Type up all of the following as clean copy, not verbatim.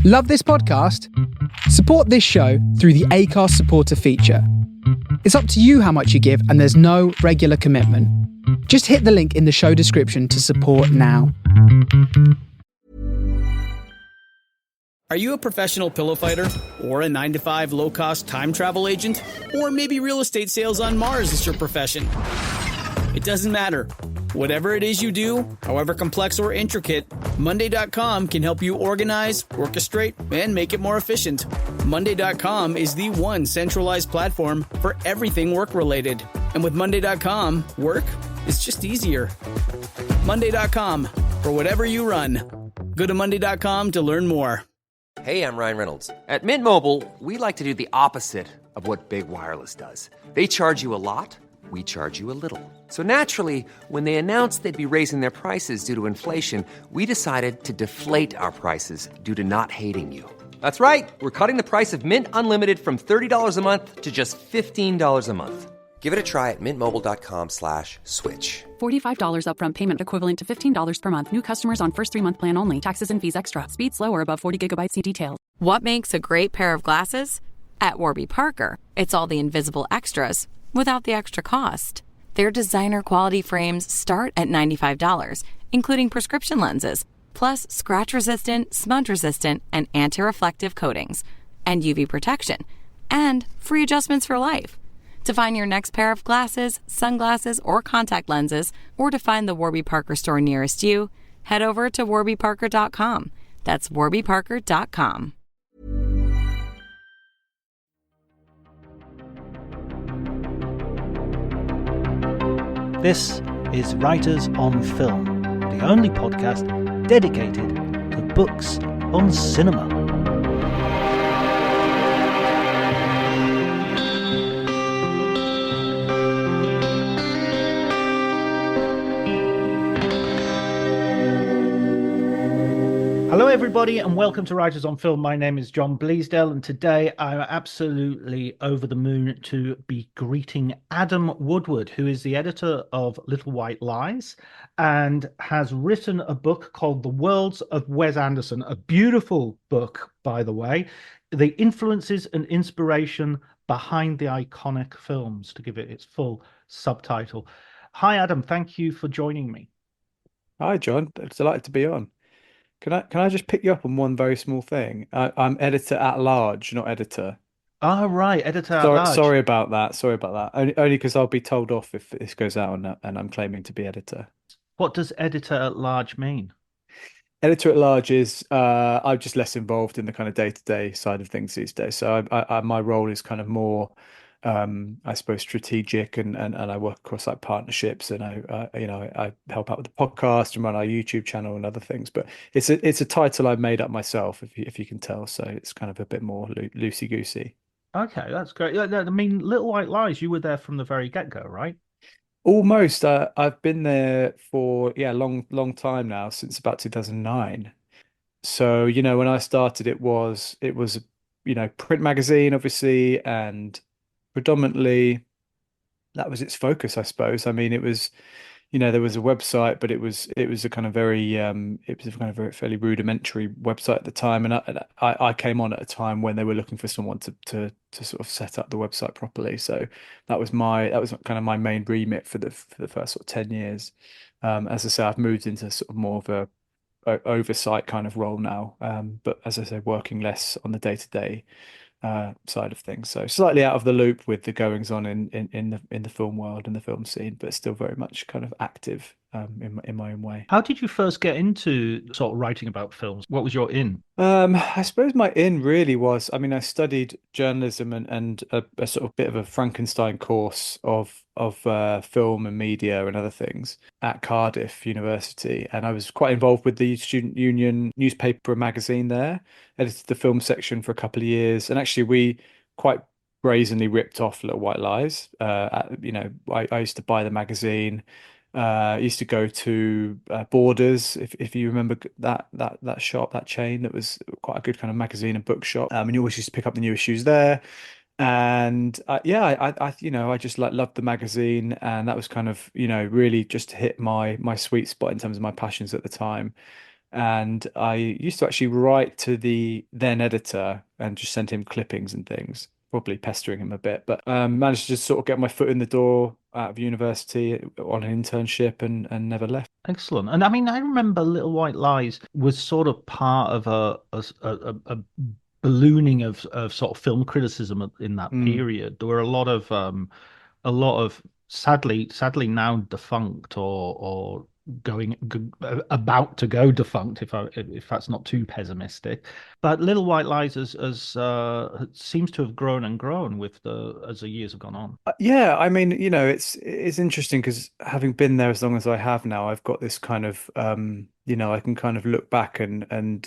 Love this podcast? Support this show through the Acast supporter feature. It's up to you how much you give, and there's no regular commitment. Just hit the link in the show description to support now. Are you a professional pillow fighter? Or a 9-to-5 low-cost time travel agent? Or maybe real estate sales on Mars is your profession? It doesn't matter. Whatever it is you do, however complex or intricate, Monday.com can help you organize, orchestrate, and make it more efficient. Monday.com is the one centralized platform for everything work-related. And with Monday.com, work is just easier. Monday.com, for whatever you run. Go to Monday.com to learn more. Hey, I'm Ryan Reynolds. At Mint Mobile, we like to do the opposite of what Big Wireless does. They charge you a lot. We charge you a little. So naturally, when they announced they'd be raising their prices due to inflation, we decided to deflate our prices due to not hating you. That's right. We're cutting the price of Mint Unlimited from $30 a month to just $15 a month. Give it a try at mintmobile.com/switch. $45 upfront payment equivalent to $15 per month. New customers on first 3-month plan only. Taxes and fees extra. Speed slower above 40 gigabytes. See details. What makes a great pair of glasses? At Warby Parker, it's all the invisible extras without the extra cost. Their designer quality frames start at $95, including prescription lenses, plus scratch-resistant, smudge-resistant, and anti-reflective coatings, and UV protection, and free adjustments for life. To find your next pair of glasses, sunglasses, or contact lenses, or to find the Warby Parker store nearest you, head over to warbyparker.com. That's warbyparker.com. This is Writers on Film, the only podcast dedicated to books on cinema. Hello everybody and welcome to Writers on Film. My name is John Bleasdale and today I'm absolutely over the moon to be greeting Adam Woodward, who is the editor of Little White Lies and has written a book called The Worlds of Wes Anderson, a beautiful book, by the way, the influences and inspiration behind the iconic films, to give it its full subtitle. Hi Adam, thank you for joining me. Hi John, it's delighted to be on. Can I just pick you up on one very small thing? I'm editor at large, not editor. Oh, right, editor at large. Sorry about that. Only because I'll be told off if this goes out and I'm claiming to be editor. What does editor at large mean? Editor at large is I'm just less involved in the kind of day-to-day side of things these days. So my role is kind of more I suppose strategic and I work across like partnerships and I help out with the podcast and run our YouTube channel and other things, but it's a title I've made up myself if you can tell, so it's kind of a bit more loosey goosey. Okay, that's great. I mean, Little White Lies, you were there from the very get-go, right? Almost. I've been there for long time now, since about 2009. So when I started it was print magazine obviously, and predominantly that was its focus, I suppose. I mean, it was, there was a website, but it was a kind of very fairly rudimentary website at the time, and I came on at a time when they were looking for someone to sort of set up the website properly. So that was kind of my main remit for the first sort of 10 years. As I say, I've moved into sort of more of a oversight kind of role now, but as I say, working less on the day-to-day side of things, so slightly out of the loop with the goings on in the film world and the film scene, but still very much kind of active in my own way. How did you first get into sort of writing about films? What was your in? I suppose my in really was, I mean, I studied journalism and a sort of bit of a Frankenstein course of film and media and other things at Cardiff University, and I was quite involved with the Student Union newspaper and magazine there. Edited the film section for a couple of years, and actually we quite brazenly ripped off Little White Lies. I used to buy the magazine. I used to go to Borders, if you remember that shop, that chain. That was quite a good kind of magazine and bookshop. And you always used to pick up the new issues there. And I just loved the magazine, and that was kind of really just hit my sweet spot in terms of my passions at the time. And I used to actually write to the then editor and just send him clippings and things, probably pestering him a bit, but managed to just sort of get my foot in the door out of university on an internship and never left. Excellent. And I mean, I remember Little White Lies was sort of part of a ballooning of sort of film criticism in that Mm. period. There were a lot of sadly now defunct or about to go defunct, if that's not too pessimistic. But Little White Lies seems to have grown and grown with the as the years have gone on. Yeah, I mean, it's interesting because having been there as long as I have now, I've got this kind of I can kind of look back and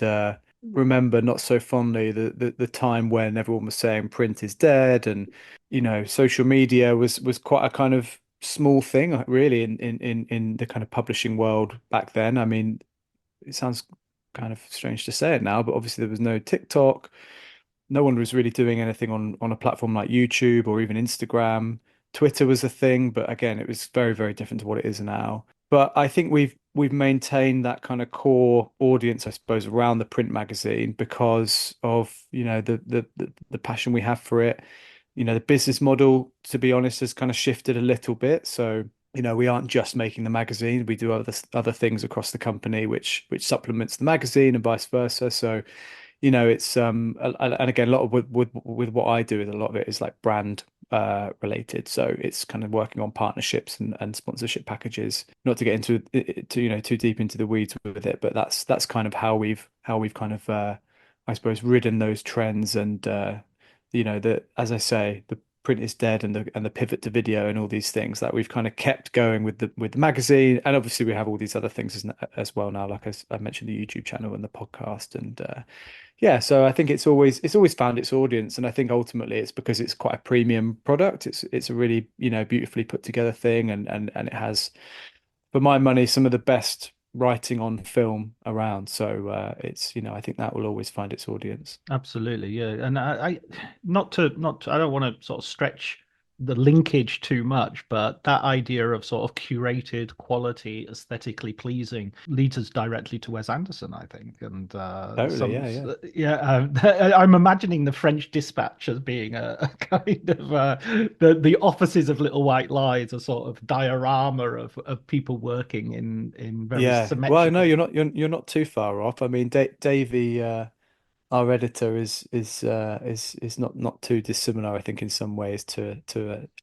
remember not so fondly the time when everyone was saying print is dead, and social media was quite a kind of small thing really in the kind of publishing world back then. I mean, it sounds kind of strange to say it now, but obviously there was no TikTok. No one was really doing anything on a platform like YouTube or even Instagram. Twitter was a thing, but again, it was very, very different to what it is now. But I think we've maintained that kind of core audience, I suppose, around the print magazine because of, the passion we have for it. The business model, to be honest, has kind of shifted a little bit. So, we aren't just making the magazine. We do other things across the company which supplements the magazine and vice versa. So it's and again, a lot of with what I do, is a lot of it is like brand related. So it's kind of working on partnerships and sponsorship packages. Not to get into too deep into the weeds with it, but that's kind of how we've kind of I suppose ridden those trends and that, as I say, the print is dead and the pivot to video and all these things that we've kind of kept going with the magazine. And obviously we have all these other things as well now, like I mentioned, the YouTube channel and the podcast and yeah, so I think it's always found its audience, and I think ultimately it's because it's quite a premium product. It's a really, beautifully put together thing, and it has, for my money, some of the best writing on film around. So I think that will always find its audience. Absolutely, yeah. And I don't want to sort of stretch the linkage too much, but that idea of sort of curated quality, aesthetically pleasing, leads us directly to Wes Anderson, I think. And Totally, yeah. I'm imagining the French Dispatch as being a kind of the offices of Little White Lies, a sort of diorama of people working in very Yeah. Well, no, symmetrical. you're not too far off. I mean, Davey, our editor is not too dissimilar, I think, in some ways to.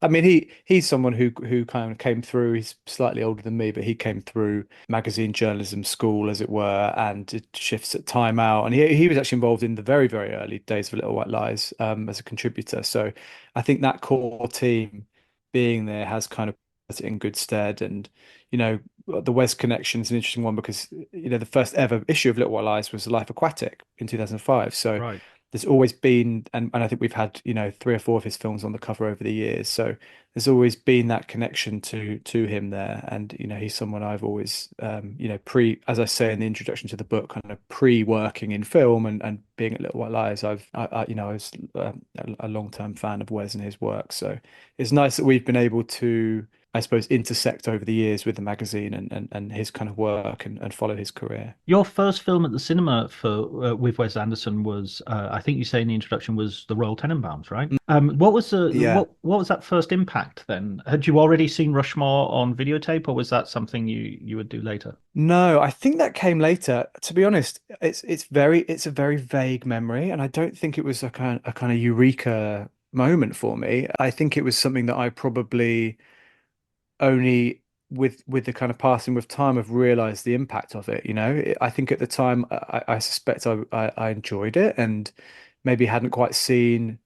I mean, he's someone who kind of came through. He's slightly older than me, but he came through magazine journalism school, as it were, and did shifts at Time Out, and he was actually involved in the very, very early days of Little White Lies as a contributor. So I think that core team being there has kind of put it in good stead, and the Wes connection is an interesting one because the first ever issue of Little White Lies was Life Aquatic in 2005. So Right. there's always been, and I think we've had 3 or 4 of his films on the cover over the years. So there's always been that connection to him there, and he's someone I've always as I say in the introduction to the book, kind of pre-working in film and being at Little White Lies. I was a long-term fan of Wes and his work. So it's nice that we've been able to, I suppose, intersect over the years with the magazine and his kind of work and follow his career. Your first film at the cinema for with Wes Anderson was, I think you say in the introduction, was The Royal Tenenbaums, right? What was Yeah. what was that first impact then? Had you already seen Rushmore on videotape, or was that something you would do later? No, I think that came later. To be honest, it's a very vague memory, and I don't think it was a kind of eureka moment for me. I think it was something that I probably only with the kind of passing with time have realized the impact of it. I think at the time I suspect I enjoyed it and maybe hadn't quite seen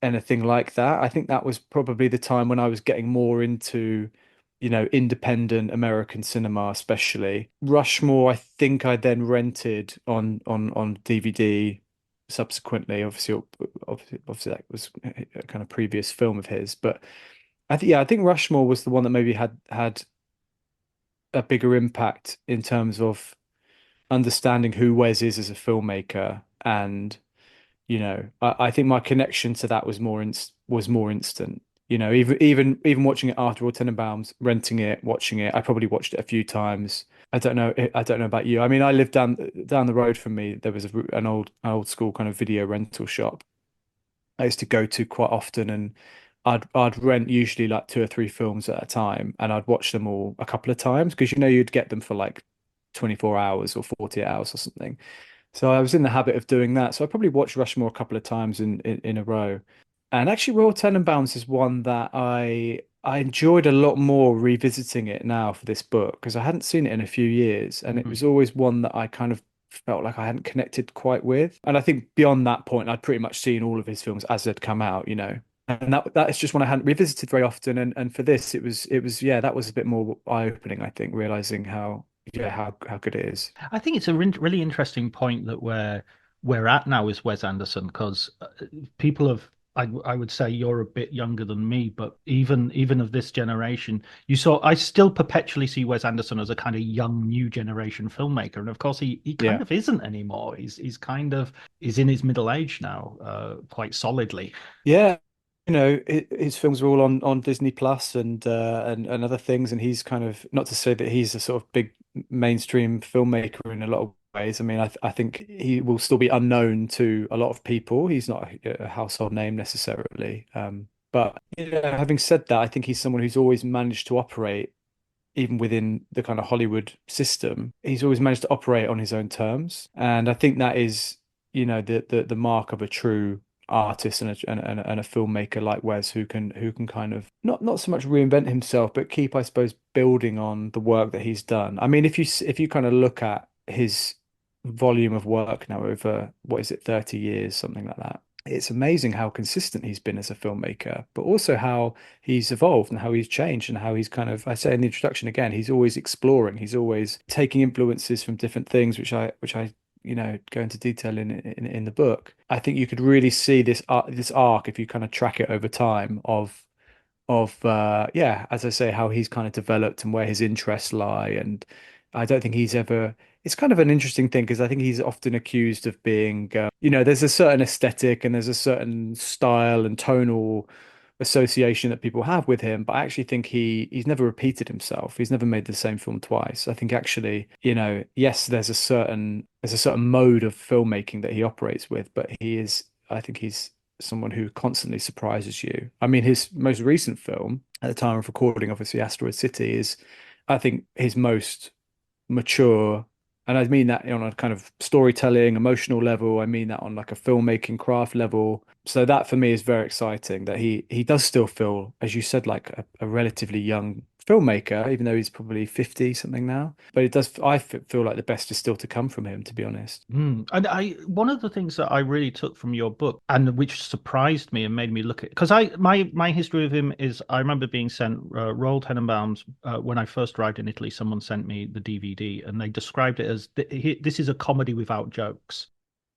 anything like that. I think that was probably the time when I was getting more into independent American cinema, especially Rushmore. I think I then rented on DVD subsequently. Obviously that was a kind of previous film of his, but I think Rushmore was the one that maybe had a bigger impact in terms of understanding who Wes is as a filmmaker, and I think my connection to that was more instant. Even watching it after All Tenenbaums, renting it, watching it, I probably watched it a few times. I don't know. I don't know about you. I mean, I lived down the road from me. There was an old school kind of video rental shop I used to go to quite often, and I'd rent usually like two or three films at a time, and I'd watch them all a couple of times because you'd get them for like 24 hours or 48 hours or something. So I was in the habit of doing that. So I probably watched Rushmore a couple of times in a row. And actually, Royal Tenenbaums is one that I enjoyed a lot more revisiting it now for this book because I hadn't seen it in a few years, and it was always one that I kind of felt like I hadn't connected quite with. And I think beyond that point, I'd pretty much seen all of his films as they'd come out, And that is just one I hadn't revisited very often. And for this, it was yeah, that was a bit more eye-opening, I think, realizing how good it is. I think it's a really interesting point that we're at now with Wes Anderson because people have. I would say you're a bit younger than me, but even of this generation, I still perpetually see Wes Anderson as a kind of young new generation filmmaker, and of course he kind of isn't anymore. He's in his middle age now, quite solidly. Yeah. His films are all on Disney Plus and other things, and he's kind of, not to say that he's a sort of big mainstream filmmaker in a lot of ways. I mean, I think he will still be unknown to a lot of people. He's not a household name necessarily. But having said that, I think he's someone who's always managed to operate, even within the kind of Hollywood system. He's always managed to operate on his own terms, and I think that is, the mark of a true artist and a filmmaker like Wes, who can kind of not so much reinvent himself, but keep, I suppose, building on the work that he's done. I mean, if you kind of look at his volume of work now over, what is it, 30 years, something like that, it's amazing how consistent he's been as a filmmaker, but also how he's evolved and how he's changed and how he's kind of, I say in the introduction again, he's always exploring, he's always taking influences from different things, which I go into detail in the book. I think you could really see this arc if you kind of track it over time of as I say, how he's kind of developed and where his interests lie. And I don't think he's ever. It's kind of an interesting thing because I think he's often accused of being, there's a certain aesthetic and there's a certain style and tonal association that people have with him, but I actually think he's never repeated himself. He's never made the same film twice. I think actually, yes, there's a certain mode of filmmaking that he operates with, but I think he's someone who constantly surprises you. I mean, his most recent film at the time of recording, obviously Asteroid City, is, I think, his most mature. And I mean that on a kind of storytelling, emotional level. I mean that on like a filmmaking craft level. So that for me is very exciting that he does still feel, as you said, like a relatively young filmmaker, even though he's probably 50 something now. But I feel like the best is still to come from him, to be honest. And one of the things that I really took from your book, and which surprised me and made me look at, because my history of him is, I remember being sent Royal Tenenbaums when I first arrived in Italy. Someone sent me the DVD, and they described it as this is a comedy without jokes.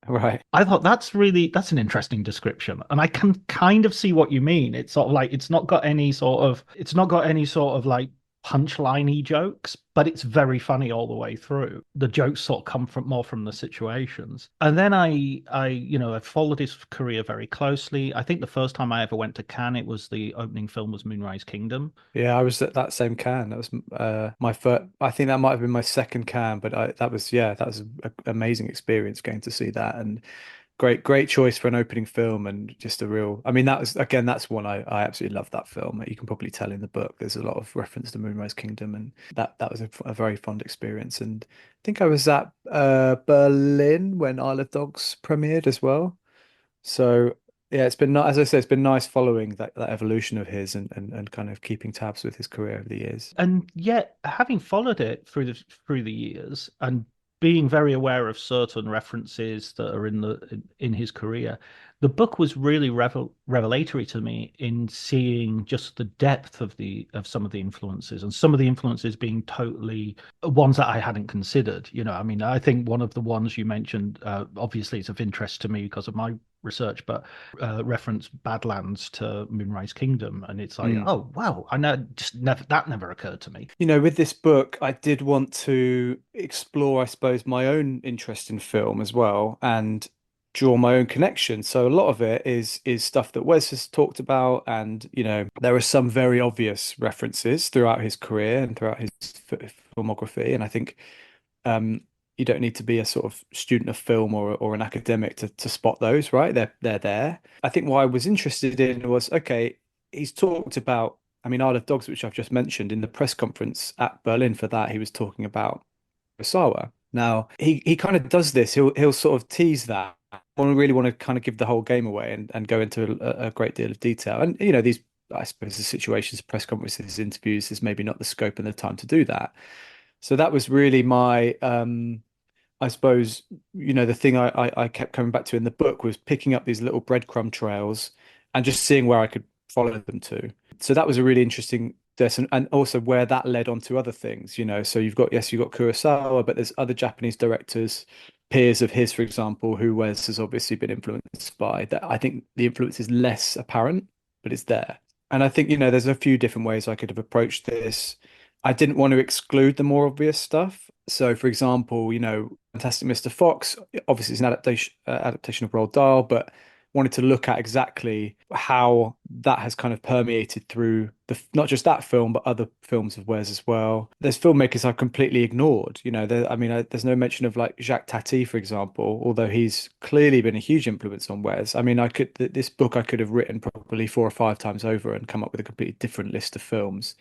Right. I thought that's an interesting description, and I can kind of see what you mean. It's sort of like it's not got any sort of like punchliney jokes, but it's very funny all the way through. The jokes sort of come more from the situations. And then I followed his career very closely. I think the first time I ever went to Cannes, the opening film was Moonrise Kingdom. Yeah, I was at that same Cannes. That was my first. I think that might have been my second Cannes, but that was an amazing experience going to see that, and great choice for an opening film, and just I mean, that's one I absolutely love that film. You can probably tell in the book there's a lot of reference to Moonrise Kingdom, and that was a very fond experience. And I think I was at Berlin when Isle of Dogs premiered as well. So yeah, as I say, it's been nice following that evolution of his and kind of keeping tabs with his career over the years. And yet, having followed it through the years and being very aware of certain references that are in his career, the book was really revelatory to me in seeing just the depth of some of the influences, and some of the influences being totally ones that I hadn't considered. I mean, I think one of the ones you mentioned, obviously, is of interest to me because of my research, but reference Badlands to Moonrise Kingdom, and it's like, oh wow, I know, that never occurred to me. With this book, I did want to explore, I suppose, my own interest in film as well, and draw my own connection. So a lot of it is stuff that Wes has talked about, and there are some very obvious references throughout his career and throughout his filmography. And I think you don't need to be a sort of student of film or an academic to spot those, right? They're there. I think what I was interested in was, okay, he's talked about, I mean, Isle of Dogs, which I've just mentioned in the press conference at Berlin for that, he was talking about Kurosawa. Now he kind of does this. He'll sort of tease that. I really want to kind of give the whole game away and go into a great deal of detail. And these, I suppose, the situations, press conferences, interviews, is maybe not the scope and the time to do that. So that was really my, I suppose, the thing I kept coming back to in the book was picking up these little breadcrumb trails and just seeing where I could follow them to. So that was a really interesting lesson, and also where that led on to other things, So you've got Kurosawa, but there's other Japanese directors, peers of his, for example, who Wes has obviously been influenced by. That I think the influence is less apparent, but it's there. And I think, there's a few different ways I could have approached this. I didn't want to exclude the more obvious stuff. So, for example, Fantastic Mr. Fox, obviously it's an adaptation of Roald Dahl, but wanted to look at exactly how that has kind of permeated through not just that film, but other films of Wes as well. There's filmmakers I've completely ignored. There's no mention of like Jacques Tati, for example, although he's clearly been a huge influence on Wes. This book I could have written probably 4 or 5 times over and come up with a completely different list of films.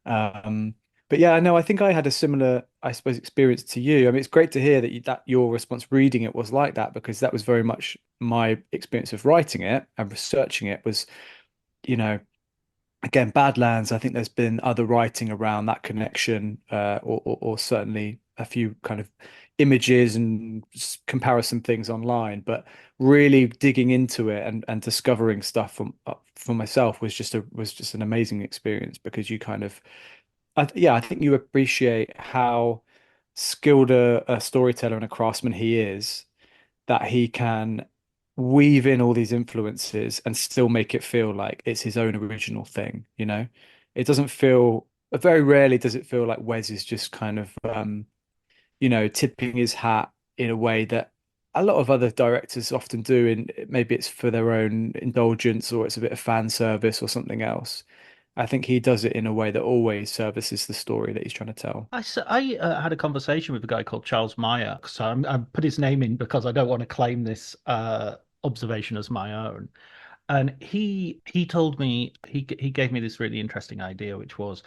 But yeah, no, I think I had a similar, I suppose, experience to you. I mean, it's great to hear that your response reading it was like that, because that was very much my experience of writing it and researching it was, again, Badlands. I think there's been other writing around that connection, or certainly a few kind of images and comparison things online, but really digging into it and discovering stuff for myself was just an amazing experience, because you kind of, I think you appreciate how skilled a storyteller and a craftsman he is, that he can weave in all these influences and still make it feel like it's his own original thing. It doesn't feel, very rarely does it feel like Wes is just kind of, tipping his hat in a way that a lot of other directors often do. And maybe it's for their own indulgence, or it's a bit of fan service or something else. I think he does it in a way that always services the story that he's trying to tell. I had a conversation with a guy called Charles Meyer. So I put his name in because I don't want to claim this observation as my own. And he told me, he gave me this really interesting idea, which was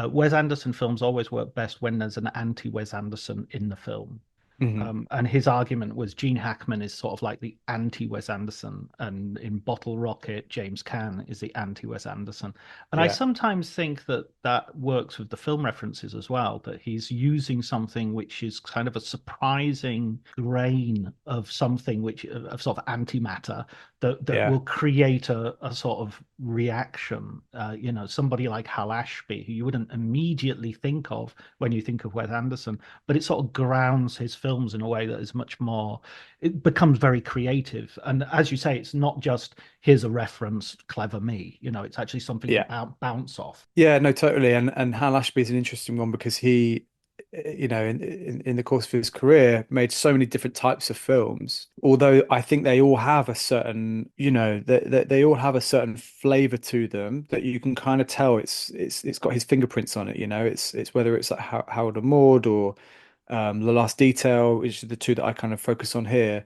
Wes Anderson films always work best when there's an anti-Wes Anderson in the film. And his argument was Gene Hackman is sort of like the anti-Wes Anderson, and in Bottle Rocket, James Caan is the anti-Wes Anderson. And I sometimes think that works with the film references as well, that he's using something which is kind of a surprising grain of something of sort of antimatter that will create a sort of reaction. Somebody like Hal Ashby, who you wouldn't immediately think of when you think of Wes Anderson, but it sort of grounds his films in a way that is much more, it becomes very creative. And as you say, it's not just here's a reference, clever me, it's actually something to bounce off. Yeah, no, totally. And Hal Ashby is an interesting one, because he, in the course of his career, made so many different types of films. Although I think they all have a certain, they all have a certain flavor to them that you can kind of tell it's got his fingerprints on it. It's whether it's like Harold and Maude, or The Last Detail, which are the two that I kind of focus on here,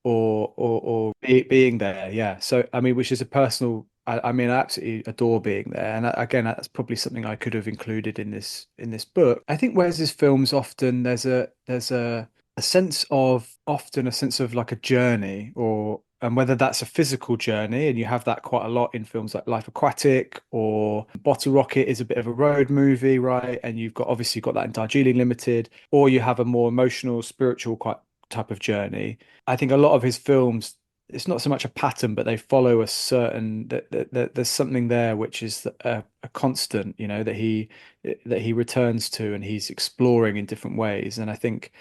or Being There. Yeah. So I mean, which is a personal. I absolutely adore Being There, and again, that's probably something I could have included in this book. I think Wes's films often there's a sense of like a journey, and whether that's a physical journey, and you have that quite a lot in films like Life Aquatic, or Bottle Rocket is a bit of a road movie, right? And you've obviously got that in Darjeeling Limited, or you have a more emotional, spiritual quite type of journey. I think a lot of his films, it's not so much a pattern, but they follow a certain that there's something there which is a constant, that he returns to, and he's exploring in different ways. And I think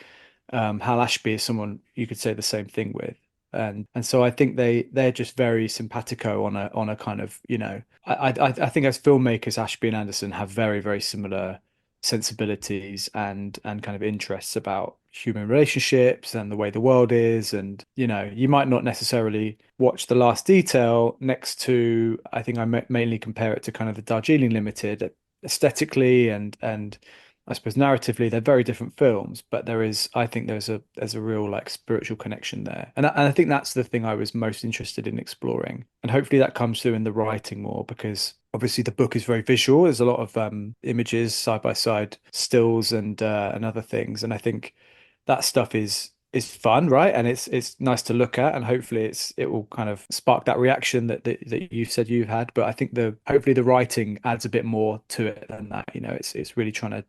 Hal Ashby is someone you could say the same thing with. And so I think they're just very simpatico on a kind of, I think as filmmakers, Ashby and Anderson have very, very similar sensibilities and kind of interests about, human relationships and the way the world is. And, you know, you might not necessarily watch The Last Detail next to, I think I mainly compare it to kind of the Darjeeling Limited aesthetically and I suppose narratively, they're very different films, but I think there's a real like spiritual connection there. And I think that's the thing I was most interested in exploring. And hopefully that comes through in the writing more, because obviously the book is very visual. There's a lot of images, side by side stills and other things. And I think that stuff is fun, right? And it's nice to look at, and hopefully it will kind of spark that reaction that you said you've had. But I think hopefully the writing adds a bit more to it than that. You know, it's really trying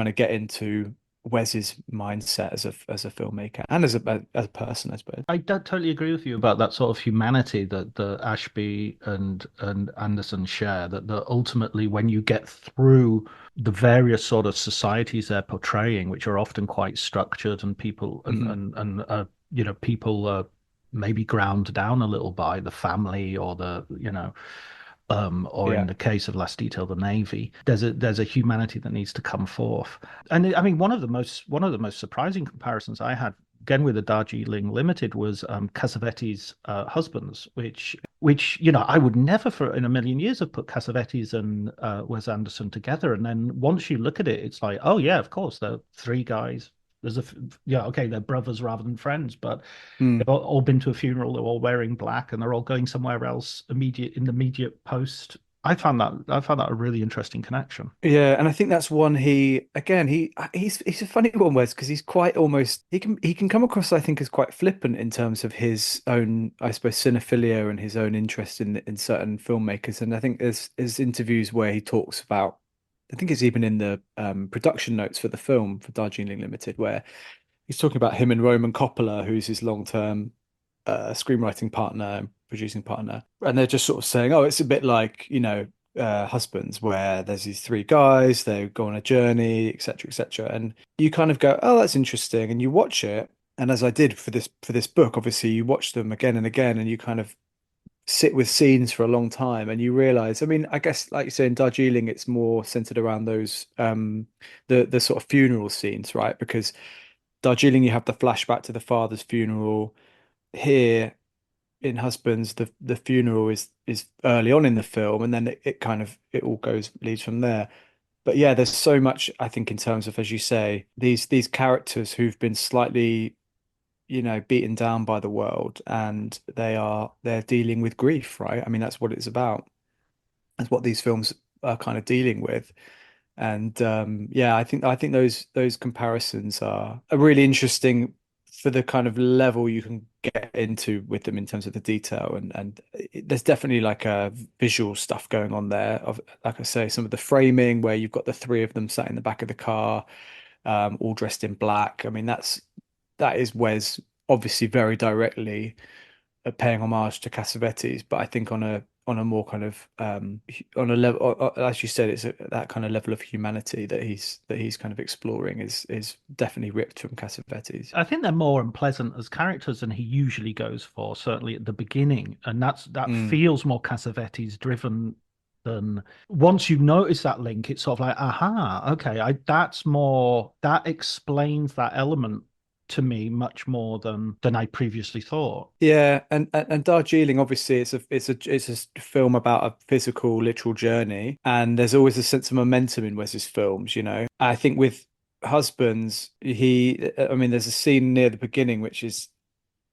to get into Wes's mindset as a filmmaker and as a person, I suppose. I totally agree with you about that sort of humanity that the Ashby and Anderson share, that ultimately when you get through the various sort of societies they're portraying, which are often quite structured, and people and you know, people maybe ground down a little by the family or the, you know, or in the case of Last Detail, the Navy, there's a humanity that needs to come forth. And I mean, one of the most surprising comparisons I had, again with the Darjeeling Limited, was Cassavetes' Husbands, which you know, I would never for in a million years have put Cassavetes and Wes Anderson together. And then once you look at it, it's like, oh yeah, of course, they're three guys. They're brothers rather than friends, but they've all been to a funeral. They're all wearing black, and they're all going somewhere else in the immediate post. I found that a really interesting connection. Yeah, and I think that's one he's a funny one, Wes, because he's quite almost he can come across, I think, as quite flippant in terms of his own, I suppose, cinephilia and his own interest in certain filmmakers. And I think there's interviews where he talks about, I think it's even in the production notes for the film for Darjeeling Limited, where he's talking about him and Roman Coppola, who's his long-term screenwriting partner and producing partner. And they're just sort of saying, oh, it's a bit like, you know, Husbands, where there's these three guys, they go on a journey, etc., etc. And you kind of go, oh, that's interesting. And you watch it. And as I did for this book, obviously you watch them again and again, and you kind of sit with scenes for a long time, and you realize, I mean, I guess like you say, in Darjeeling it's more centered around those the sort of funeral scenes, right? Because Darjeeling, you have the flashback to the father's funeral. Here in Husbands, the funeral is early on in the film, and then it all leads from there. But yeah, there's so much, I think, in terms of, as you say, these characters who've been slightly, you know, beaten down by the world, and they're dealing with grief, right? I mean, that's what it's about. That's what these films are kind of dealing with. And yeah, I think those comparisons are really interesting for the kind of level you can get into with them in terms of the detail. And there's definitely like a visual stuff going on there of, like I say, some of the framing where you've got the three of them sat in the back of the car, all dressed in black. I mean, that is Wes obviously very directly paying homage to Cassavetes, but I think on a more kind of on a level, as you said, it's that kind of level of humanity that he's kind of exploring is definitely ripped from Cassavetes. I think they're more unpleasant as characters than he usually goes for, certainly at the beginning, and that feels more Cassavetes driven. Than once you notice that link, it's sort of like, aha, okay, that explains that element to me much more than I previously thought. Yeah, and Darjeeling, obviously, it's a film about a physical, literal journey, and there's always a sense of momentum in Wes's films. You know, I think with Husbands, there's a scene near the beginning which is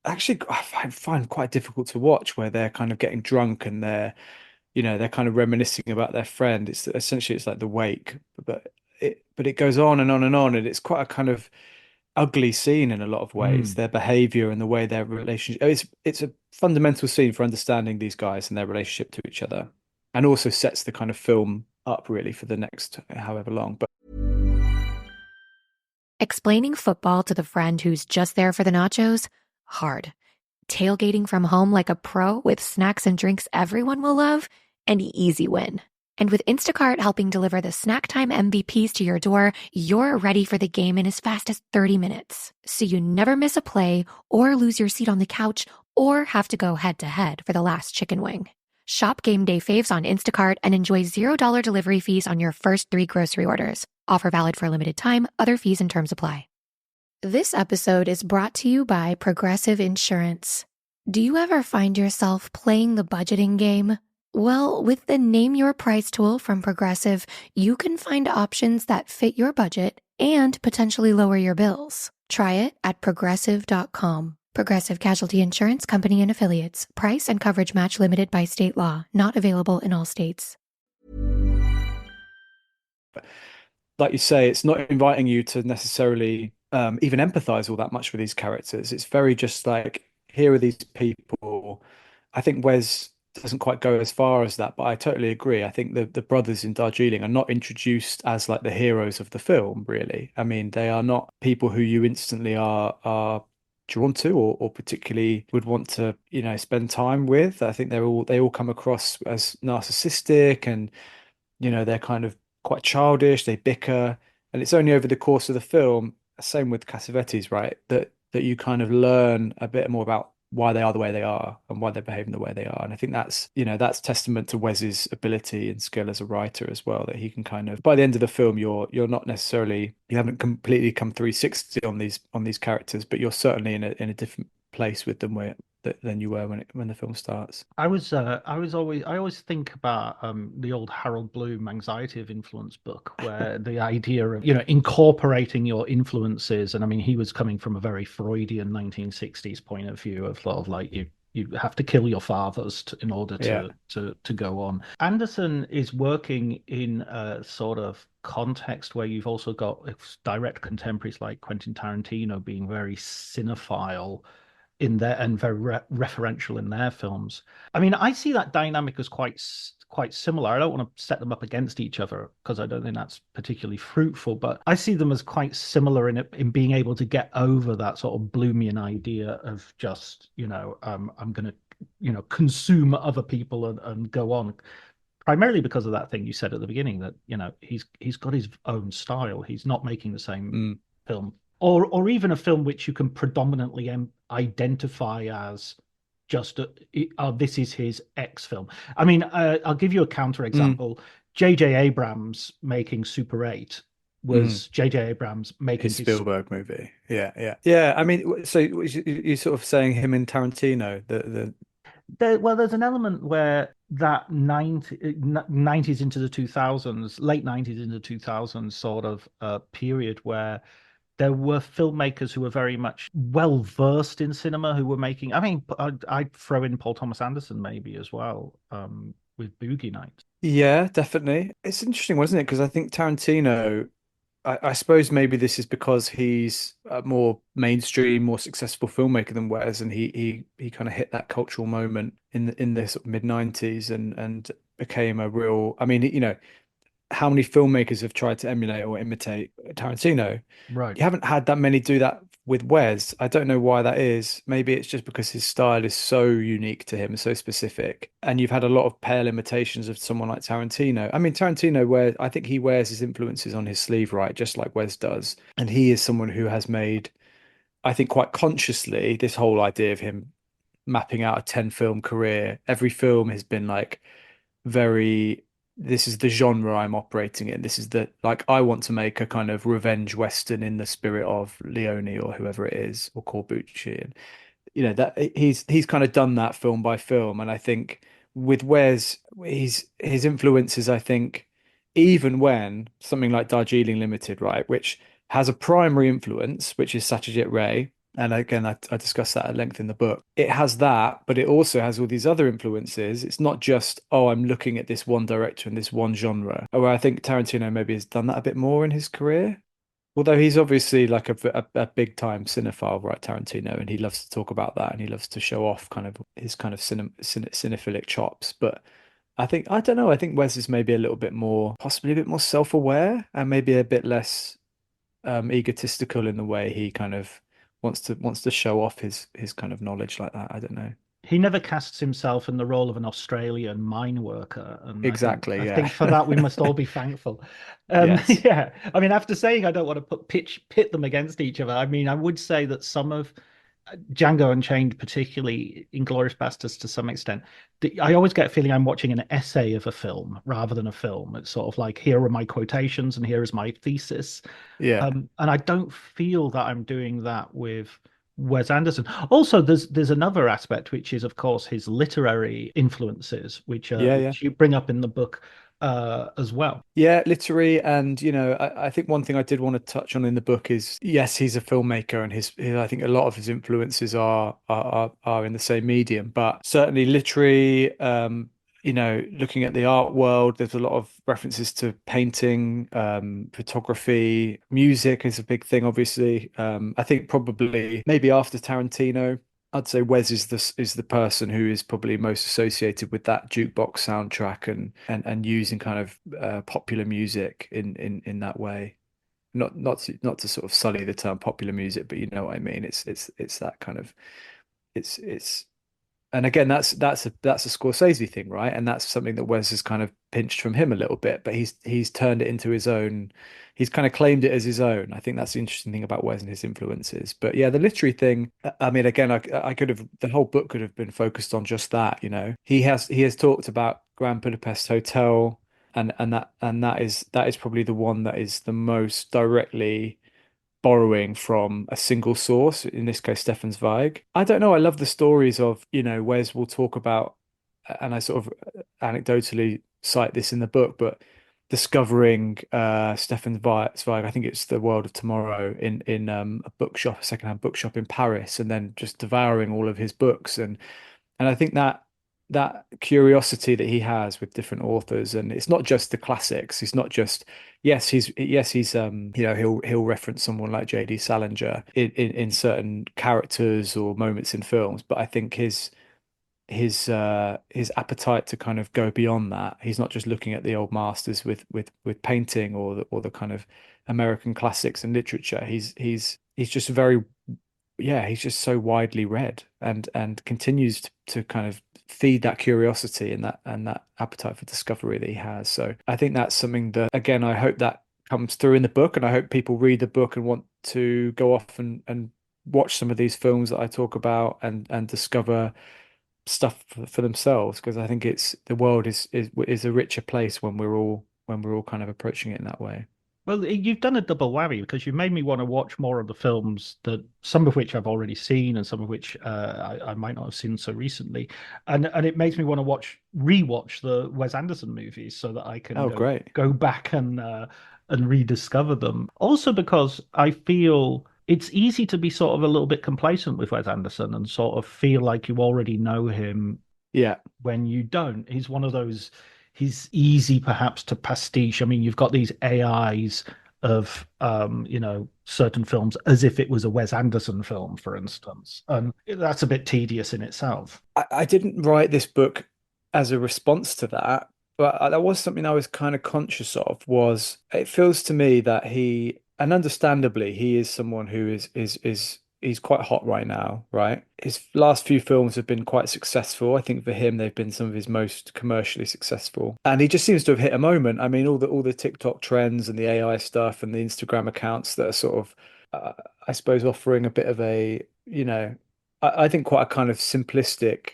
actually I find quite difficult to watch, where they're kind of getting drunk and they're kind of reminiscing about their friend. It's essentially like The Wake, but it goes on and on and on, and it's quite a kind of ugly scene in a lot of ways. Their behavior and the way their relationship, it's a fundamental scene for understanding these guys and their relationship to each other, and also sets the kind of film up really for the next however long. But explaining football to the friend who's just there for the nachos? Hard. Tailgating from home like a pro with snacks and drinks everyone will love? An easy win. And with Instacart helping deliver the snack time MVPs to your door, you're ready for the game in as fast as 30 minutes. So you never miss a play or lose your seat on the couch or have to go head-to-head for the last chicken wing. Shop Game Day Faves on Instacart and enjoy $0 delivery fees on your first 3 grocery orders. Offer valid for a limited time. Other fees and terms apply. This episode is brought to you by Progressive Insurance. Do you ever find yourself playing the budgeting game? Well, with the Name Your Price tool from Progressive, you can find options that fit your budget and potentially lower your bills. Try it at progressive.com. Progressive Casualty Insurance Company and Affiliates. Price and coverage match limited by state law. Not available in all states. Like you say, it's not inviting you to necessarily even empathize all that much with these characters. It's very just like, here are these people. I think Wes doesn't quite go as far as that, but I totally agree. I think the brothers in Darjeeling are not introduced as like the heroes of the film, really. I mean, they are not people who you instantly are drawn to or particularly would want to, spend time with. I think they all come across as narcissistic and, they're kind of quite childish, they bicker, and it's only over the course of the film, same with Cassavetes, right, that you kind of learn a bit more about why they are the way they are and why they're behaving the way they are. And I think that's testament to Wes's ability and skill as a writer as well, that he can kind of, by the end of the film, you haven't completely come 360 on these characters, but you're certainly in a different place with them than you were when the film starts. I always think about the old Harold Bloom Anxiety of Influence book, where the idea of incorporating your influences, and I mean he was coming from a very Freudian 1960s point of view of sort of like you have to kill your fathers in order to go on. Anderson is working in a sort of context where you've also got direct contemporaries like Quentin Tarantino being very cinephile in there and very referential in their films. I mean, I see that dynamic as quite similar. I don't want to set them up against each other because I don't think that's particularly fruitful, but I see them as quite similar in being able to get over that sort of Bloomian idea of just, I'm going to, consume other people and go on. Primarily because of that thing you said at the beginning that, he's got his own style. He's not making the same film. Or even a film which you can predominantly identify as just this is his X film. I mean, I'll give you a counter example. J.J. Abrams making Super 8 was J.J. Abrams making his Spielberg movie. Yeah. I mean, so you're sort of saying him and Tarantino. There's an element where that 90s into the 2000s, late 90s into 2000s sort of period where there were filmmakers who were very much well versed in cinema who were making. I mean, I'd throw in Paul Thomas Anderson maybe as well with Boogie Nights. Yeah, definitely. It's interesting, wasn't it? Because I think Tarantino, I suppose maybe this is because he's a more mainstream, more successful filmmaker than Wes, and he kind of hit that cultural moment in the sort of mid-90s and became a real. I mean, how many filmmakers have tried to emulate or imitate Tarantino? Right. You haven't had that many do that with Wes. I don't know why that is. Maybe it's just because his style is so unique to him, so specific. And you've had a lot of pale imitations of someone like Tarantino. I mean, Tarantino, I think he wears his influences on his sleeve, right? Just like Wes does. And he is someone who has made, I think quite consciously, this whole idea of him mapping out a 10-film career. Every film has been like this is the genre I'm operating in. This is I want to make a kind of revenge Western in the spirit of Leone or whoever it is, or Corbucci. And, that he's kind of done that film by film. And I think with Wes, his influences, I think, even when something like Darjeeling Limited, right, which has a primary influence, which is Satyajit Ray, and again, I discussed that at length in the book. It has that, but it also has all these other influences. It's not just, I'm looking at this one director and this one genre. Where I think Tarantino maybe has done that a bit more in his career. Although he's obviously like a big time cinephile, right, Tarantino, and he loves to talk about that and he loves to show off kind of his kind of cinephilic chops. But I don't know, I think Wes is maybe a little bit more, possibly a bit more self-aware and maybe a bit less egotistical in the way he kind of wants to show off his kind of knowledge like that. I don't know. He never casts himself in the role of an Australian mine worker. And exactly. I think for that we must all be thankful. Yes. Yeah. I mean, after saying I don't want to pit them against each other, I mean, I would say that some of Django Unchained, particularly Inglourious Basterds to some extent, I always get a feeling I'm watching an essay of a film rather than a film. It's sort of like, here are my quotations and here is my thesis. Yeah. And I don't feel that I'm doing that with Wes Anderson. Also, there's another aspect, which is, of course, his literary influences, Yeah, yeah. which you bring up in the book as well. Yeah, literary. And, I think one thing I did want to touch on in the book is, yes, he's a filmmaker, and I think a lot of his influences are in the same medium, but certainly literary. Looking at the art world, there's a lot of references to painting, photography, music is a big thing, obviously. I think probably maybe after Tarantino, I'd say Wes is the person who is probably most associated with that jukebox soundtrack and using kind of popular music in that way. Not to sort of sully the term popular music, but you know what I mean. It's that kind of it's and again, that's a Scorsese thing, right? And that's something that Wes has kind of pinched from him a little bit, but he's turned it into his own. He's kind of claimed it as his own. I think that's the interesting thing about Wes and his influences. But yeah, the literary thing. I mean, again, I could have the whole book could have been focused on just that. He has talked about Grand Budapest Hotel, and that is probably the one that is the most directly borrowing from a single source, in this case, Stefan Zweig. I don't know. I love the stories of, Wes will talk about, and I sort of anecdotally cite this in the book, but discovering Stefan Zweig, I think it's The World of Tomorrow, in a bookshop, a secondhand bookshop in Paris, and then just devouring all of his books. And I think that curiosity that he has with different authors, and it's not just the classics. It's not just he's he'll reference someone like J.D. Salinger in certain characters or moments in films, but I think his appetite to kind of go beyond that. He's not just looking at the old masters with painting or the kind of American classics and literature. He's just very he's just so widely read and continues to kind of feed that curiosity and that appetite for discovery that he has. So I think that's something that, again, I hope that comes through in the book, and I hope people read the book and want to go off and watch some of these films that I talk about and discover stuff for themselves, because I think the world is a richer place when we're all kind of approaching it in that way. Well, you've done a double whammy, because you made me want to watch more of the films, that some of which I've already seen and some of which I might not have seen so recently, and it makes me want to rewatch the Wes Anderson movies so that I can go back and rediscover them. Also, because I feel it's easy to be sort of a little bit complacent with Wes Anderson and sort of feel like you already know him. Yeah. When you don't, he's one of those. He's easy perhaps to pastiche. I mean, you've got these AIs of certain films as if it was a Wes Anderson film, for instance, and that's a bit tedious in itself. I didn't write this book as a response to that, but that was something I was kind of conscious of. Was it feels to me that and understandably, he is someone who is he's quite hot right now, right? His last few films have been quite successful. I think for him, they've been some of his most commercially successful. And he just seems to have hit a moment. I mean, all the TikTok trends and the AI stuff and the Instagram accounts that are sort of, I suppose, offering a bit of a, I think quite a kind of simplistic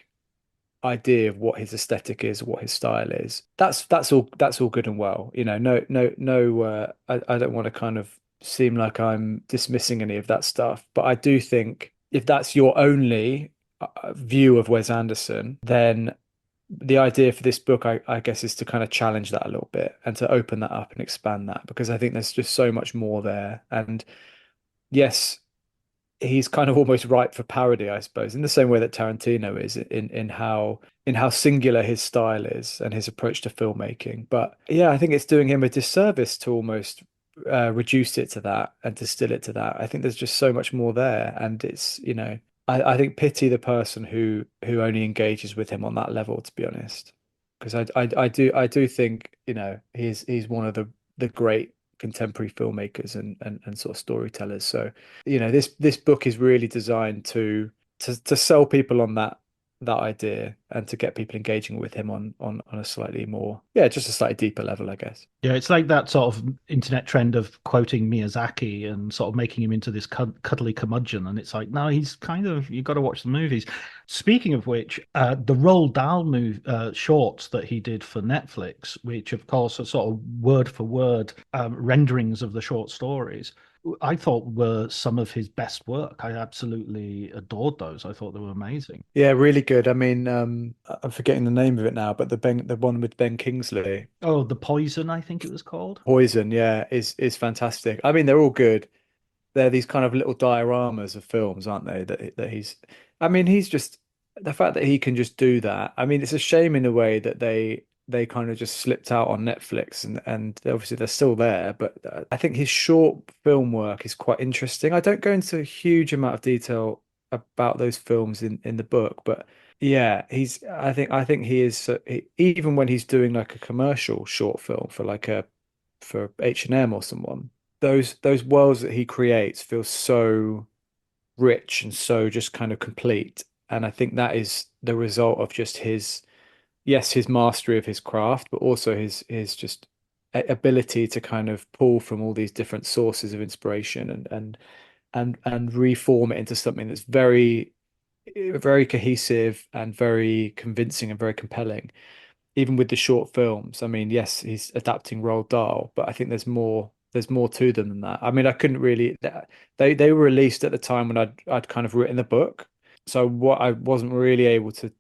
idea of what his aesthetic is, what his style is. That's all good and well. No. I don't want to kind of seem like I'm dismissing any of that stuff, but I do think if that's your only view of Wes Anderson, then the idea for this book, I guess, is to kind of challenge that a little bit and to open that up and expand that, because I think there's just so much more there. And yes, he's kind of almost ripe for parody, I suppose, in the same way that Tarantino is in how singular his style is and his approach to filmmaking. But yeah, I think it's doing him a disservice to almost reduce it to that and distill it to that. I think there's just so much more there, and it's I think pity the person who only engages with him on that level, to be honest, because I do think he's one of the great contemporary filmmakers and sort of storytellers. So this book is really designed to sell people on that that idea and to get people engaging with him on a slightly more, yeah, just a slightly deeper level, I guess. Yeah, it's like that sort of internet trend of quoting Miyazaki and sort of making him into this cuddly curmudgeon. And it's like, no, he's kind of, you've got to watch the movies. Speaking of which, the Roald Dahl shorts that he did for Netflix, which of course are sort of word for word renderings of the short stories, I thought were some of his best work. I absolutely adored those. I thought they were amazing. Yeah, really good. I mean, I'm forgetting the name of it now, but the one with Ben Kingsley, Oh, The Poison, I think it was called. Poison, yeah, is fantastic. I mean, they're all good. They're these kind of little dioramas of films, aren't they? That he's, I mean, he's just the fact that he can just do that. I mean, it's a shame in a way that they kind of just slipped out on Netflix, and obviously they're still there. But I think his short film work is quite interesting. I don't go into a huge amount of detail about those films in the book, but yeah, I think he is even when he's doing like a commercial short film for like a for H&M or someone, those worlds that he creates feel so rich and so just kind of complete. And I think that is the result of just his, yes, his mastery of his craft, but also his just ability to kind of pull from all these different sources of inspiration and reform it into something that's very cohesive and very convincing and very compelling. Even with the short films, I mean, yes, he's adapting Roald Dahl, but I think there's more to them than that. I mean, I couldn't really they were released at the time when I'd kind of written the book, so what I wasn't really able to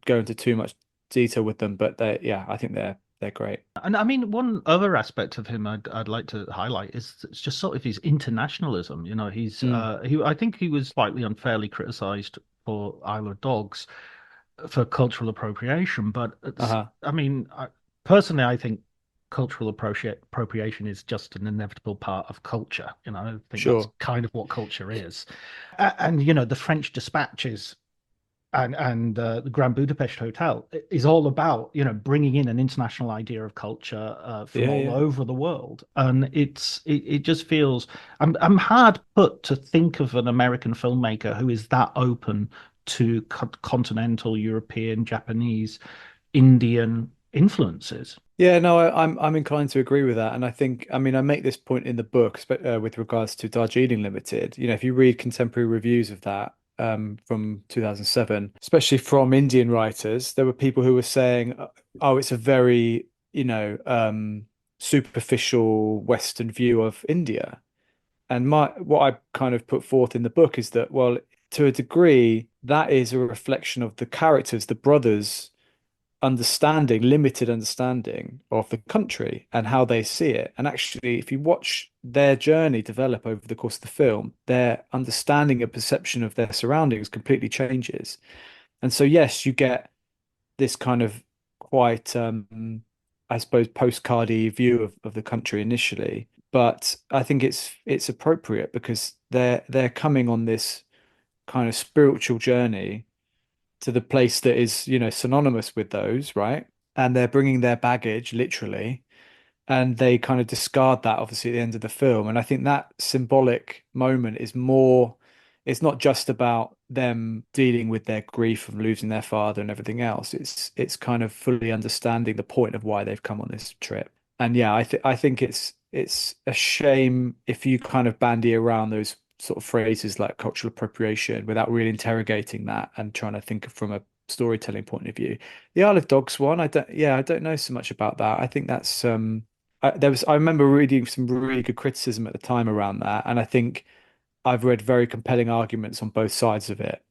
go into too much detail with them, but yeah, I think they're great. And I mean, one other aspect of him I'd like to highlight is it's just sort of his internationalism. You know, I think he was slightly unfairly criticized for Isle of Dogs for cultural appropriation, but I mean, personally, I think cultural appropriation is just an inevitable part of culture. You know, I think that's Sure. kind of what culture is. And you know, the French Dispatches and the Grand Budapest Hotel is all about, you know, bringing in an international idea of culture from Yeah, all yeah. over the world, and it just feels I'm hard put to think of an American filmmaker who is that open to continental European, Japanese, Indian influences. Yeah, no, I'm inclined to agree with that, and I think, I mean, I make this point in the book, with regards to Darjeeling Limited. You know, if you read contemporary reviews of that, from 2007, especially from Indian writers, there were people who were saying, "Oh, it's a very, superficial Western view of India." And what I kind of put forth in the book is that, well, to a degree, that is a reflection of the characters, the brothers' limited understanding of the country and how they see it. And actually, if you watch their journey develop over the course of the film, their understanding and perception of their surroundings completely changes. And so, yes, you get this kind of quite, I suppose, postcardy view of the country initially. But I think it's appropriate because they're coming on this kind of spiritual journey to the place that is, synonymous with those, right? And they're bringing their baggage literally, and they kind of discard that obviously at the end of the film. And I think that symbolic moment is more, it's not just about them dealing with their grief of losing their father and everything else. It's kind of fully understanding the point of why they've come on this trip. And yeah, I think it's a shame if you kind of bandy around those sort of phrases like cultural appropriation without really interrogating that and trying to think from a storytelling point of view. The Isle of Dogs one, I don't know so much about that. I think that's I remember reading some really good criticism at the time around that, and I think I've read very compelling arguments on both sides of it.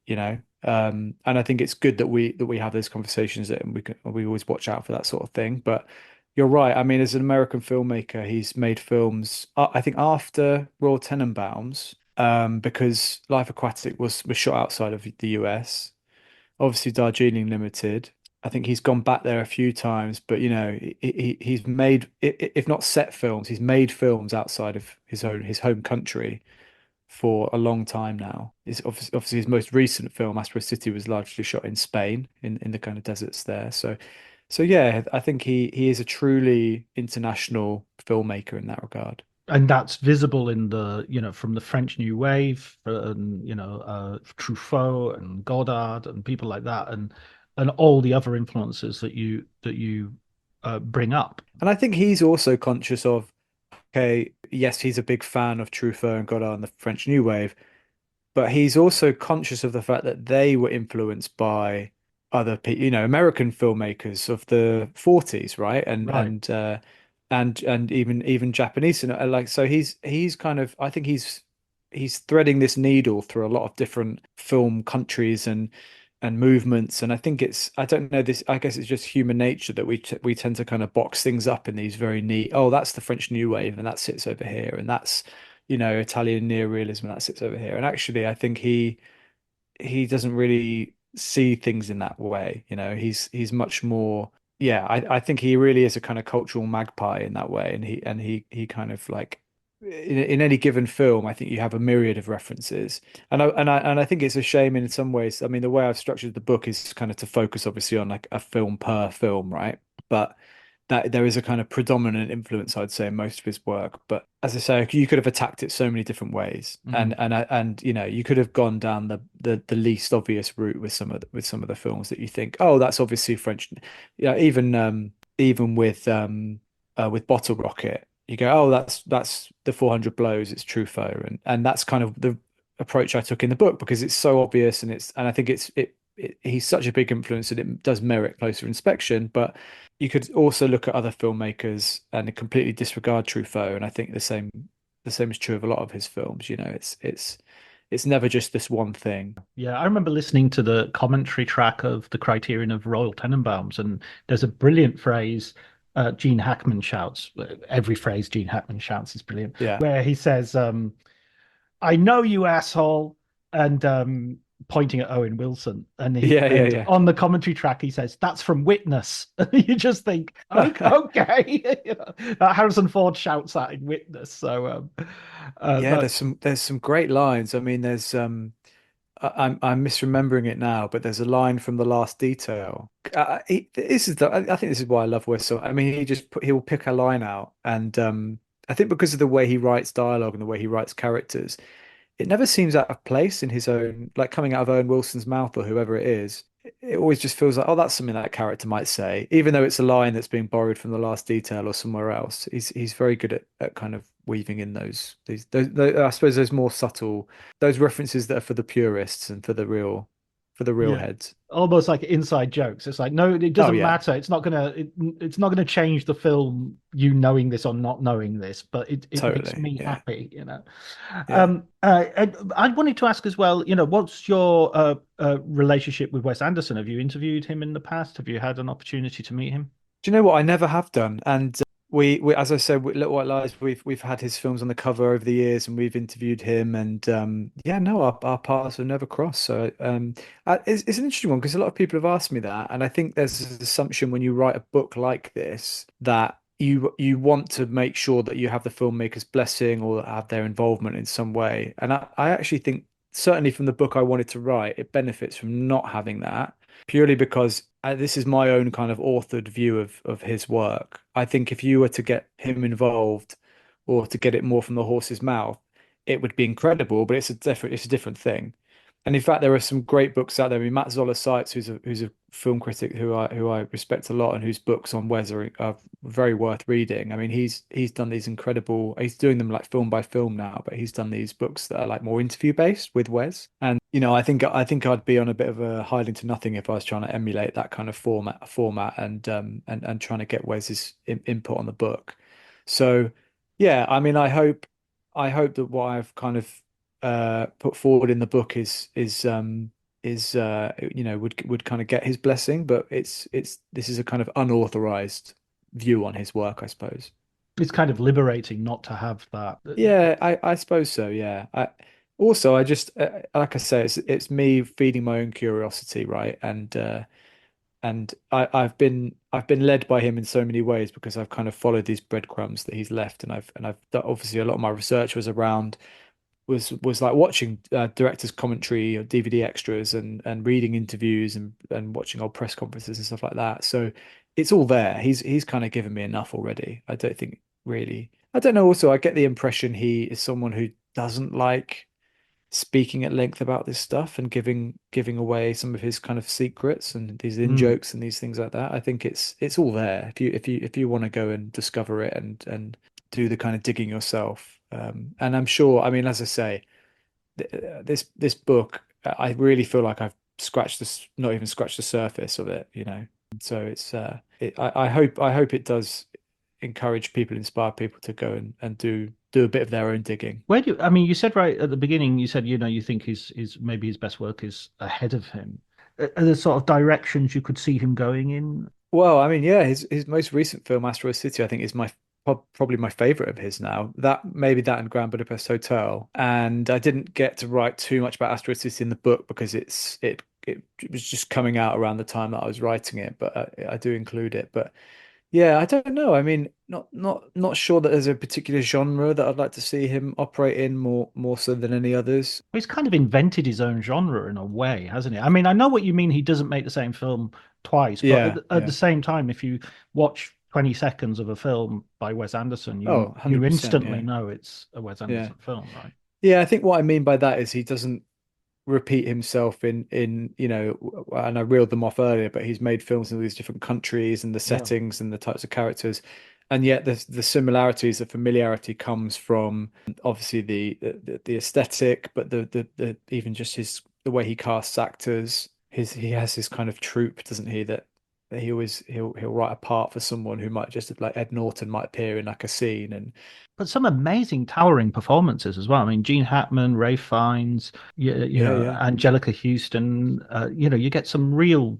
And I think it's good that we have those conversations, and we always watch out for that sort of thing. But you're right. I mean, as an American filmmaker, he's made films, I think after Royal Tenenbaums, because Life Aquatic was shot outside of the US. Obviously, Darjeeling Limited. I think he's gone back there a few times, but he's made, if not set films, he's made films outside of his home country for a long time now. It's obviously his most recent film, Astro City, was largely shot in Spain, in the kind of deserts there. So yeah, I think he is a truly international filmmaker in that regard. And that's visible in the, from the French New Wave, and Truffaut and Godard and people like that, and all the other influences that you bring up. And I think he's also conscious of, okay, yes, he's a big fan of Truffaut and Godard and the French New Wave, but he's also conscious of the fact that they were influenced by other people, American filmmakers of the 40s, right? Right. And even Japanese, and like, so he's kind of, I think he's threading this needle through a lot of different film countries and movements. And I think I don't know this, I guess it's just human nature that we tend to kind of box things up in these very neat, oh, that's the French New Wave and that sits over here, and that's, Italian neorealism and that sits over here. And actually, I think he doesn't really see things in that way. He's much more, yeah, I think he really is a kind of cultural magpie in that way. And he kind of like, in any given film, I think you have a myriad of references, and I think it's a shame in some ways. I mean, the way I've structured the book is kind of to focus, obviously, on like a film per film, right? But that there is a kind of predominant influence, I'd say, in most of his work. But as I say, you could have attacked it so many different ways, and you could have gone down the least obvious route with some of the films that you think, oh, that's obviously French. Yeah, even with Bottle Rocket, you go, oh, that's the 400 Blows, it's Truffaut, and that's kind of the approach I took in the book, because it's so obvious, and I think he's such a big influence that it does merit closer inspection. But you could also look at other filmmakers and completely disregard Truffaut, and I think the same is true of a lot of his films. It's never just this one thing. Yeah, I remember listening to the commentary track of the Criterion of Royal Tenenbaums, and there's a brilliant phrase Gene Hackman shouts. Every phrase Gene Hackman shouts is brilliant. Yeah. Where he says, "I know you, asshole," and pointing at Owen Wilson. And Yeah. on the commentary track, he says, "That's from Witness." You just think, okay, Harrison Ford shouts that in Witness. So, yeah, there's some great lines. I mean, there's I'm misremembering it now, but there's a line from The Last Detail. I think this is why I love Wes. So I mean, he will pick a line out, and I think because of the way he writes dialogue and the way he writes characters, it never seems out of place in his own, like coming out of Owen Wilson's mouth or whoever it is. It always just feels like, oh, that's something that character might say, even though it's a line that's being borrowed from The Last Detail or somewhere else. He's very good at kind of weaving in those I suppose those more subtle, those references that are for the purists and for the real heads. Almost like inside jokes. It's like, no, it doesn't Oh, yeah. matter. It's not gonna change the film, you knowing this or not knowing this, but it Totally, makes me yeah. happy. Yeah. And I wanted to ask as well, what's your relationship with Wes Anderson? Have you interviewed him in the past? Have you had an opportunity to meet him? Do you know what? I never have done, and we as I said, with Little White Lies, we've had his films on the cover over the years, and we've interviewed him, and yeah, no, our paths have never crossed. So it's an interesting one, because a lot of people have asked me that, and I think there's this assumption when you write a book like this that you want to make sure that you have the filmmaker's blessing or have their involvement in some way, and I actually think, certainly from the book I wanted to write, it benefits from not having that, purely because this is my own kind of authored view of his work. I think if you were to get him involved or to get it more from the horse's mouth, it would be incredible, but it's a different thing. And in fact, there are some great books out there. I mean, Matt Zoller Seitz, who's a film critic who I respect a lot, and whose books on Wes are very worth reading. I mean, he's done these incredible. He's doing them like film by film now, but he's done these books that are like more interview based with Wes. And I think I'd be on a bit of a hiding to nothing if I was trying to emulate that kind of format and trying to get Wes's input on the book. So yeah, I mean, I hope that what I've kind of put forward in the book is would kind of get his blessing, but this is a kind of unauthorized view on his work, I suppose. It's kind of liberating not to have that. Yeah, I suppose so. Yeah. I just like I say, it's me feeding my own curiosity, right? And I've been led by him in so many ways, because I've kind of followed these breadcrumbs that he's left, and I've obviously a lot of my research was like watching director's commentary or DVD extras and reading interviews and watching old press conferences and stuff like that. So it's all there. He's kind of given me enough already. I don't think really I don't know. Also, I get the impression he is someone who doesn't like speaking at length about this stuff and giving away some of his kind of secrets and these in Mm. jokes and these things like that. I think it's all there if you want to go and discover it and do the kind of digging yourself. And I'm sure, I mean, as I say, this book, I really feel like I've scratched this, not even scratched the surface of it, you know. So I hope it does encourage people, inspire people to go and do a bit of their own digging. Where do you, I mean, you said right at the beginning, you said, you think his maybe his best work is ahead of him. Are there sort of directions you could see him going in? Well, I mean, yeah, his most recent film, Asteroid City, I think is probably my favorite of his now. That maybe that and Grand Budapest Hotel. And I didn't get to write too much about Asteroid City in the book because it was just coming out around the time that I was writing it, but I do include it. But yeah, I don't know. I mean, not sure that there's a particular genre that I'd like to see him operate in more so than any others. He's kind of invented his own genre in a way, hasn't he? I mean, I know what you mean. He doesn't make the same film twice, but Yeah, at the yeah. same time, if you watch 20 seconds of a film by Wes Anderson, Oh, you 100%, instantly yeah. know it's a Wes Yeah. Anderson film, right? Yeah, I think what I mean by that is he doesn't repeat himself in and I reeled them off earlier, but he's made films in all these different countries and the Yeah. settings and the types of characters, and yet the similarities, the familiarity comes from obviously the aesthetic, but the even just the way he casts actors. He has his kind of troupe, doesn't he? That he'll write a part for someone who might just like Ed Norton might appear in like a scene and But some amazing, towering performances as well. I mean, Gene Hackman, Ray Fiennes, yeah, yeah, Angelica Houston. You get some real.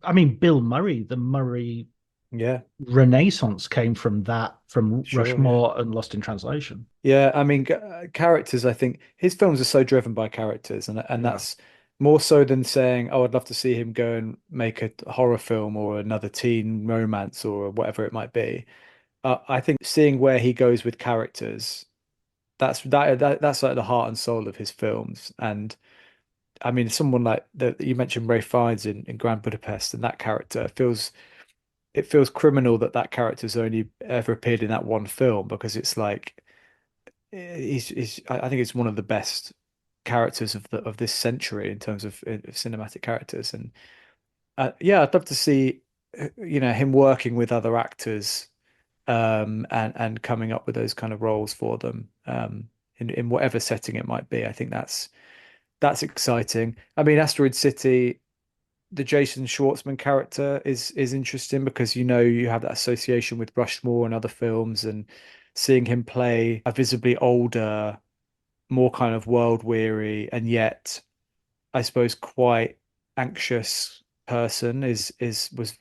I mean, Bill Murray, the Murray yeah, Renaissance came from that, from sure, yeah. Rushmore and Lost in Translation. Yeah, I mean, characters, I think his films are so driven by characters, and Yeah. that's more so than saying, "Oh, I'd love to see him go and make a horror film or another teen romance or whatever it might be." I think seeing where he goes with characters, that's like the heart and soul of his films. And I mean, someone like you mentioned Ray Fiennes in Grand Budapest, and that character feels criminal that that character's only ever appeared in that one film because it's like I think it's one of the best characters of this century in terms of cinematic characters. And yeah, I'd love to see him working with other actors and coming up with those kind of roles for them in whatever setting it might be. I think that's exciting. I mean, Asteroid City, the Jason Schwartzman character is interesting because you have that association with Rushmore and other films, and seeing him play a visibly older, more kind of world weary, and yet I suppose quite anxious person was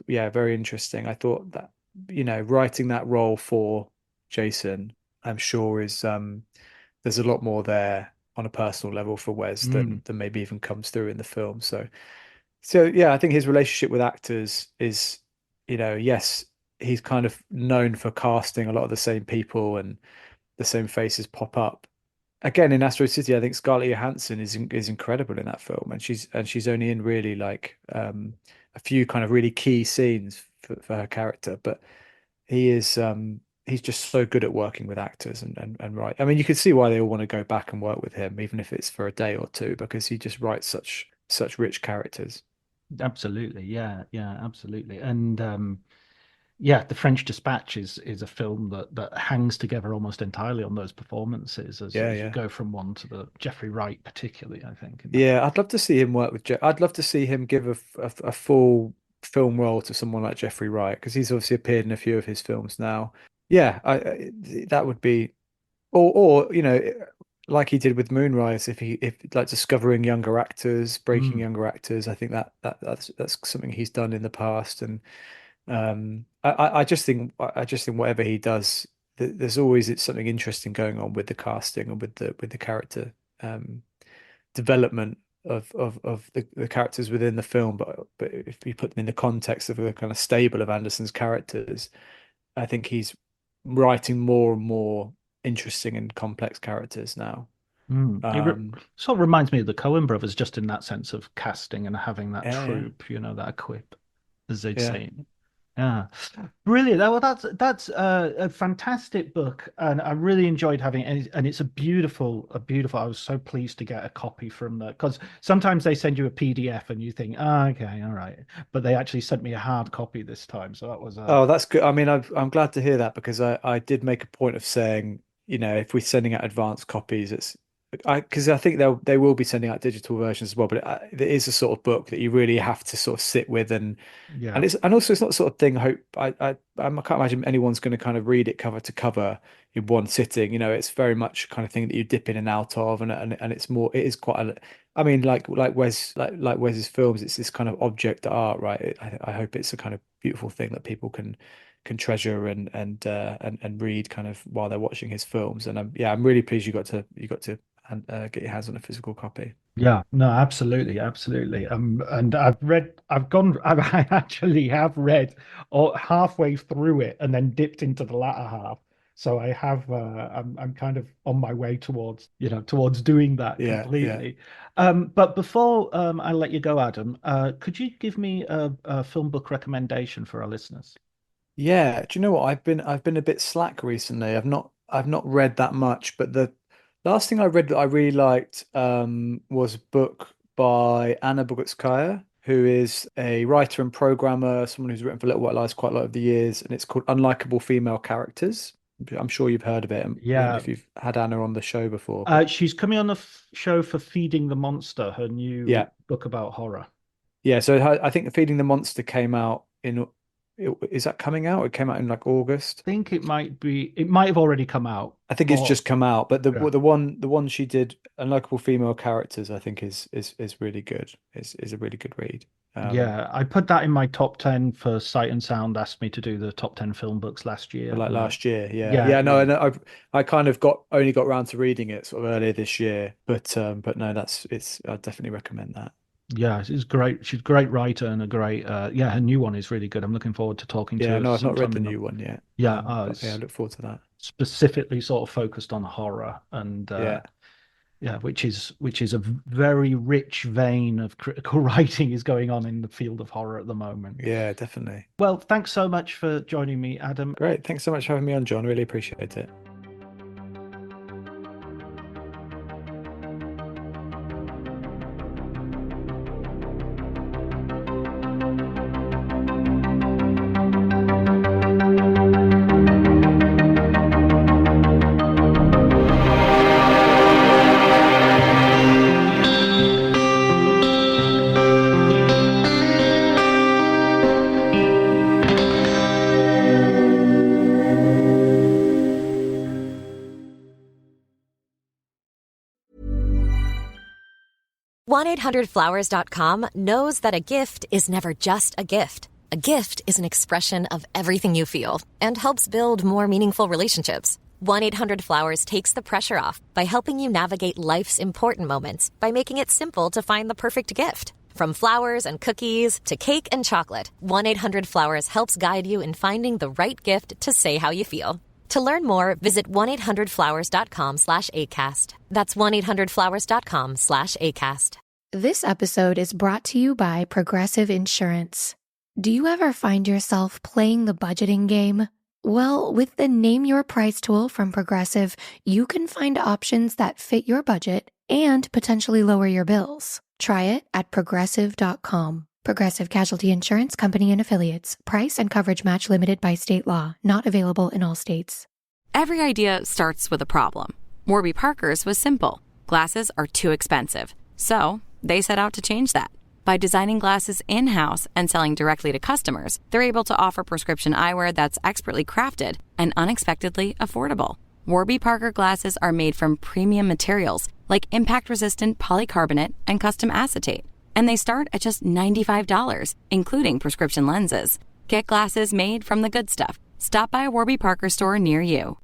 yeah, very interesting. I thought that writing that role for Jason, I'm sure is there's a lot more there on a personal level for Wes Mm. than maybe even comes through in the film. So yeah, I think his relationship with actors is, yes, he's kind of known for casting a lot of the same people and the same faces pop up. Again, in Asteroid City, I think Scarlett Johansson is incredible in that film, and she's only in really like a few kind of really key scenes for her character, but he's just so good at working with actors and right. I mean, you can see why they all want to go back and work with him, even if it's for a day or two, because he just writes such rich characters. Absolutely. Yeah. Yeah. Absolutely. And yeah, The French Dispatch is a film that hangs together almost entirely on those performances Yeah, as you yeah. go from one to the Jeffrey Wright, particularly, I think, in that Yeah, film. I'd love to see him work with Jeff. I'd love to see him give a full film role to someone like Jeffrey Wright because he's obviously appeared in a few of his films now. Yeah, that would be, or like he did with Moonrise, if like discovering younger actors, breaking Mm. younger actors. I think that's something he's done in the past, and I just think whatever he does, there's always it's something interesting going on with the casting and with the character. Development of the characters within the film, but if you put them in the context of a kind of stable of Anderson's characters, I think he's writing more and more interesting and complex characters now. Mm. Um, Sort of reminds me of the Coen brothers, just in that sense of casting and having that yeah, yeah, troupe, that equip, as they'd yeah. say. Yeah, brilliant. Well, that's a fantastic book, and I really enjoyed having it. And it's a beautiful. I was so pleased to get a copy from the because sometimes they send you a PDF and you think, oh, okay, all right, but they actually sent me a hard copy this time, so that was Oh, that's good. I mean, I'm glad to hear that because I did make a point of saying, if we're sending out advanced copies, because I think they will be sending out digital versions as well, but it is a sort of book that you really have to sort of sit with yeah, and also it's not the sort of thing I can't imagine anyone's going to kind of read it cover to cover in one sitting. It's very much kind of thing that you dip in and out of, and it is quite I mean, like Wes's films, it's this kind of object art, right? I hope it's a kind of beautiful thing that people can treasure and read kind of while they're watching his films. And I'm really pleased you got to get your hands on a physical copy. yeah, no, absolutely, absolutely. And I actually have read halfway through it and then dipped into the latter half. So I have, I'm kind of on my way towards, towards doing that Yeah, completely. But before I let you go, Adam, could you give me a film book recommendation for our listeners? yeah. Do you know what? I've been a bit slack recently. I've not read that much, but the last thing I read that I really liked was a book by Anna Bogutskaya, who is a writer and programmer, someone who's written for Little White Lies quite a lot of the years, and it's called Unlikable Female Characters. I'm sure you've heard of it, Yeah, if you've had Anna on the show before. But she's coming on the show for Feeding the Monster, her new yeah, book about horror. yeah. So I think Feeding the Monster came out in. Is that coming out? It came out in like August. Think it might have already come out. I think it's Or just come out, but the yeah. the one she did, Unlikable Female Characters, I think is really good. Is a really good read. Yeah, I put that in my top 10 for Sight and Sound asked me to do the top 10 film books last year. Like And last year, yeah, yeah, yeah. No, and I kind of only got round to reading it sort of earlier this year, but no, I definitely recommend that. yeah, she's great. She's a great writer and a great her new one is really good. I'm looking forward to talking to Yeah, her no, I've not read sometime the in new one yet. yeah, But yeah, I look forward to that. specifically sort of focused on horror and Yeah, yeah, which is a very rich vein of critical writing is going on in the field of horror at the moment. yeah, definitely. Well, thanks so much for joining me, Adam. Great. Thanks so much for having me on, John. Really appreciate it. $1-800-Flowers.com knows that a gift is never just a gift. A gift is an expression of everything you feel and helps build more meaningful relationships. 1-800-Flowers takes the pressure off by helping you navigate life's important moments by making it simple to find the perfect gift. From flowers and cookies to cake and chocolate, 1-800-Flowers helps guide you in finding the right gift to say how you feel. To learn more, visit 1-800-Flowers.com/ACAST. That's 1-800-Flowers.com/ACAST. This episode is brought to you by Progressive Insurance. Do you ever find yourself playing the budgeting game? Well, with the Name Your Price tool from Progressive, you can find options that fit your budget and potentially lower your bills. Try it at Progressive.com. Progressive Casualty Insurance Company and Affiliates. Price and coverage match limited by state law. Not available in all states. Every idea starts with a problem. Warby Parker's was simple. Glasses are too expensive. So they set out to change that. By designing glasses in-house and selling directly to customers, they're able to offer prescription eyewear that's expertly crafted and unexpectedly affordable. Warby Parker glasses are made from premium materials like impact-resistant polycarbonate and custom acetate. And they start at just $95, including prescription lenses. Get glasses made from the good stuff. Stop by a Warby Parker store near you.